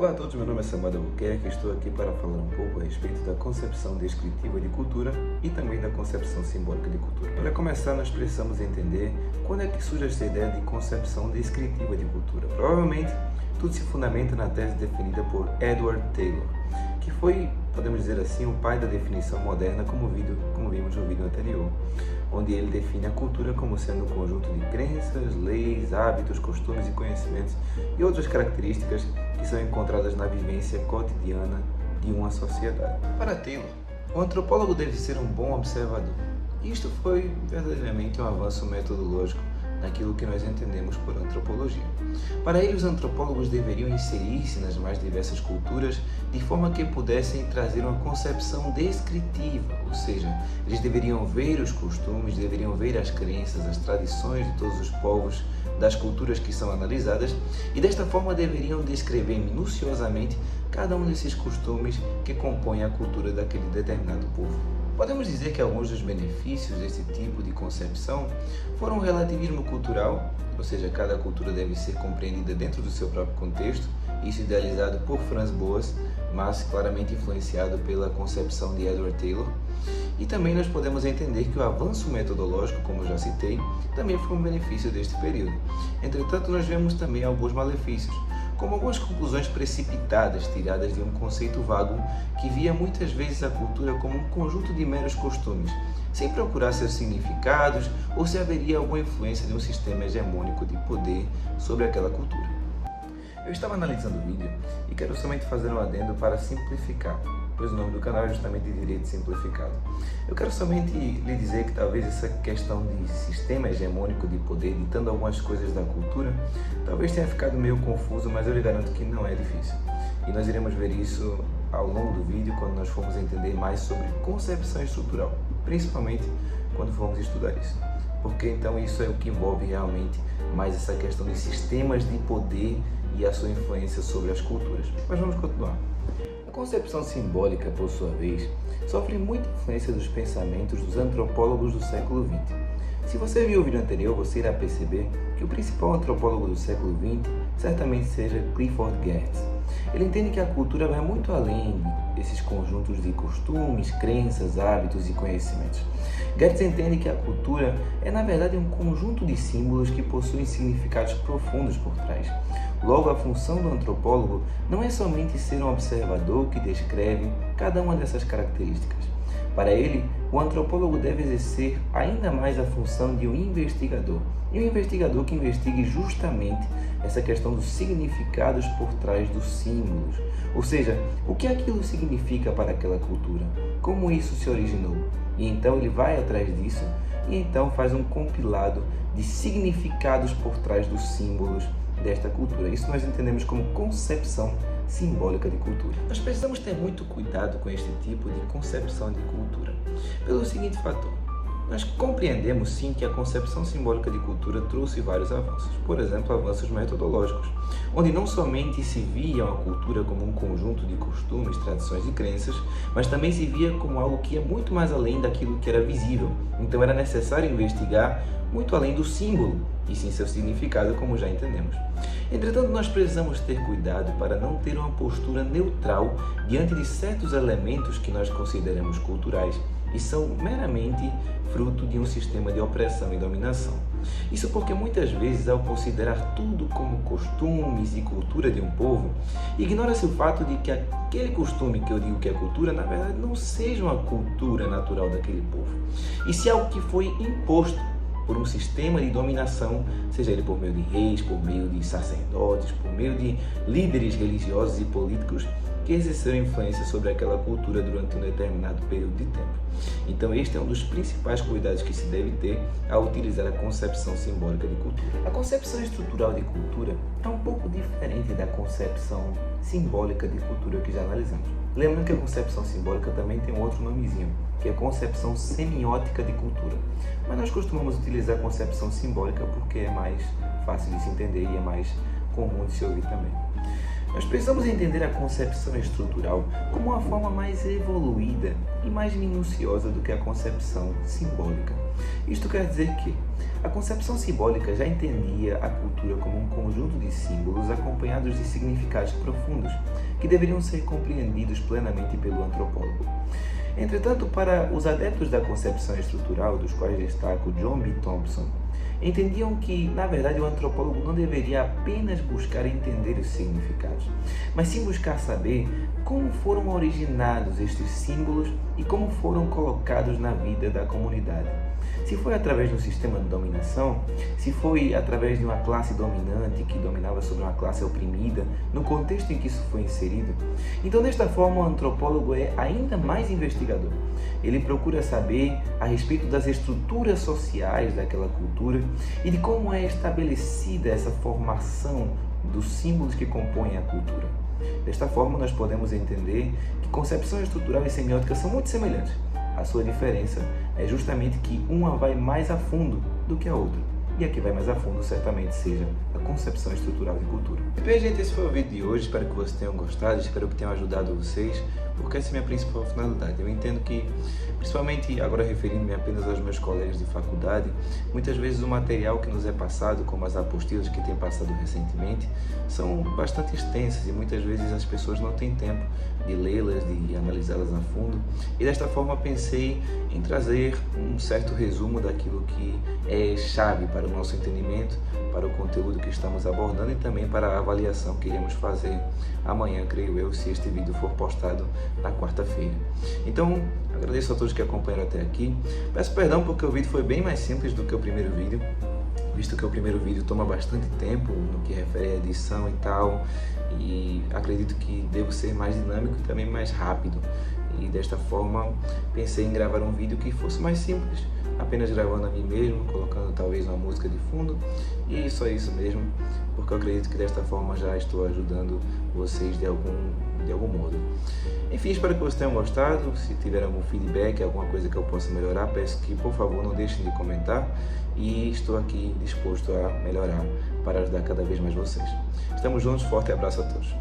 Olá a todos, meu nome é Samuel Albuquerque e estou aqui para falar um pouco a respeito da concepção descritiva de cultura e também da concepção simbólica de cultura. Para começar, nós precisamos entender quando é que surge essa ideia de concepção descritiva de cultura. Provavelmente, tudo se fundamenta na tese definida por Edward Taylor, que foi, podemos dizer assim, o pai da definição moderna, como vimos no vídeo anterior, onde ele define a cultura como sendo um conjunto de crenças, leis, hábitos, costumes e conhecimentos e outras características que são encontradas na vivência cotidiana de uma sociedade. Para Taylor, o antropólogo deve ser um bom observador. Isto foi verdadeiramente um avanço metodológico naquilo que nós entendemos por antropologia. Para ele, os antropólogos deveriam inserir-se nas mais diversas culturas de forma que pudessem trazer uma concepção descritiva, ou seja, eles deveriam ver os costumes, deveriam ver as crenças, as tradições de todos os povos, das culturas que são analisadas, e desta forma deveriam descrever minuciosamente cada um desses costumes que compõem a cultura daquele determinado povo. Podemos dizer que alguns dos benefícios desse tipo de concepção foram o relativismo cultural, ou seja, cada cultura deve ser compreendida dentro do seu próprio contexto, isso idealizado por Franz Boas, mas claramente influenciado pela concepção de Edward Taylor. E também nós podemos entender que o avanço metodológico, como já citei, também foi um benefício deste período. Entretanto, nós vemos também alguns malefícios, como algumas conclusões precipitadas tiradas de um conceito vago que via muitas vezes a cultura como um conjunto de meros costumes, sem procurar seus significados ou se haveria alguma influência de um sistema hegemônico de poder sobre aquela cultura. Eu estava analisando o vídeo e quero somente fazer um adendo para simplificar, pois o nome do canal é justamente Direito Simplificado. Eu quero somente lhe dizer que talvez essa questão de sistema hegemônico de poder ditando algumas coisas da cultura talvez tenha ficado meio confuso, mas eu lhe garanto que não é difícil. E nós iremos ver isso ao longo do vídeo quando nós formos entender mais sobre concepção estrutural, principalmente quando formos estudar isso. Porque então isso é o que envolve realmente mais essa questão de sistemas de poder e a sua influência sobre as culturas. Mas vamos continuar. A concepção simbólica, por sua vez, sofre muita influência dos pensamentos dos antropólogos do século XX. Se você viu o vídeo anterior, você irá perceber que o principal antropólogo do século XX certamente seja Clifford Geertz. Ele entende que a cultura vai muito além desses conjuntos de costumes, crenças, hábitos e conhecimentos. Geertz entende que a cultura é, na verdade, um conjunto de símbolos que possuem significados profundos por trás. Logo, a função do antropólogo não é somente ser um observador que descreve cada uma dessas características. Para ele, o antropólogo deve exercer ainda mais a função de um investigador, e um investigador que investigue justamente essa questão dos significados por trás dos símbolos, ou seja, o que aquilo significa para aquela cultura, como isso se originou, e então ele vai atrás disso e então faz um compilado de significados por trás dos símbolos desta cultura. Isso nós entendemos como concepção simbólica de cultura. Nós precisamos ter muito cuidado com este tipo de concepção de cultura, pelo seguinte fator. Nós compreendemos sim que a concepção simbólica de cultura trouxe vários avanços, por exemplo, avanços metodológicos, onde não somente se via a cultura como um conjunto de costumes, tradições e crenças, mas também se via como algo que ia muito mais além daquilo que era visível. Então era necessário investigar muito além do símbolo, e sim seu significado, como já entendemos. Entretanto, nós precisamos ter cuidado para não ter uma postura neutral diante de certos elementos que nós consideramos culturais e são meramente fruto de um sistema de opressão e dominação. Isso porque muitas vezes, ao considerar tudo como costumes e cultura de um povo, ignora-se o fato de que aquele costume que eu digo que é cultura, na verdade não seja uma cultura natural daquele povo, e se algo que foi imposto por um sistema de dominação, seja ele por meio de reis, por meio de sacerdotes, por meio de líderes religiosos e políticos que exerceram influência sobre aquela cultura durante um determinado período de tempo. Então este é um dos principais cuidados que se deve ter ao utilizar a concepção simbólica de cultura. A concepção estrutural de cultura é um pouco diferente da concepção simbólica de cultura que já analisamos. Lembrando que a concepção simbólica também tem um outro nomezinho, que é a concepção semiótica de cultura. Mas nós costumamos utilizar a concepção simbólica porque é mais fácil de se entender e é mais comum de se ouvir também. Nós precisamos entender a concepção estrutural como uma forma mais evoluída e mais minuciosa do que a concepção simbólica. Isto quer dizer que a concepção simbólica já entendia a cultura como um conjunto de símbolos acompanhados de significados profundos, que deveriam ser compreendidos plenamente pelo antropólogo. Entretanto, para os adeptos da concepção estrutural, dos quais destaco John B. Thompson, entendiam que, na verdade, o antropólogo não deveria apenas buscar entender os significados, mas sim buscar saber como foram originados estes símbolos e como foram colocados na vida da comunidade. Se foi através de um sistema de dominação, se foi através de uma classe dominante que dominava sobre uma classe oprimida, no contexto em que isso foi inserido. Então, desta forma, o antropólogo é ainda mais investigador. Ele procura saber a respeito das estruturas sociais daquela cultura e de como é estabelecida essa formação dos símbolos que compõem a cultura. Desta forma, nós podemos entender que concepção estrutural e semiótica são muito semelhantes. A sua diferença é justamente que uma vai mais a fundo do que a outra. E a que vai mais a fundo certamente seja a concepção estrutural de cultura. Bem, gente, esse foi o vídeo de hoje. Espero que vocês tenham gostado, espero que tenham ajudado vocês, porque essa é a minha principal finalidade. Eu entendo que, principalmente agora referindo-me apenas aos meus colegas de faculdade, muitas vezes o material que nos é passado, como as apostilas que têm passado recentemente, são bastante extensas e muitas vezes as pessoas não têm tempo de lê-las, de analisá-las a fundo. E desta forma pensei em trazer um certo resumo daquilo que é chave para o nosso entendimento, para o conteúdo que estamos abordando e também para a avaliação que iremos fazer amanhã, creio eu, se este vídeo for postado na quarta-feira. Então, agradeço a todos que acompanharam até aqui. Peço perdão porque o vídeo foi bem mais simples do que o primeiro vídeo, visto que o primeiro vídeo toma bastante tempo no que refere à edição e tal, e acredito que devo ser mais dinâmico e também mais rápido. E desta forma pensei em gravar um vídeo que fosse mais simples, apenas gravando a mim mesmo, colocando talvez uma música de fundo e só isso mesmo, porque eu acredito que desta forma já estou ajudando vocês de algum modo. Enfim, espero que vocês tenham gostado. Se tiver algum feedback, alguma coisa que eu possa melhorar, peço que por favor não deixem de comentar e estou aqui disposto a melhorar para ajudar cada vez mais vocês. Estamos juntos, forte abraço a todos.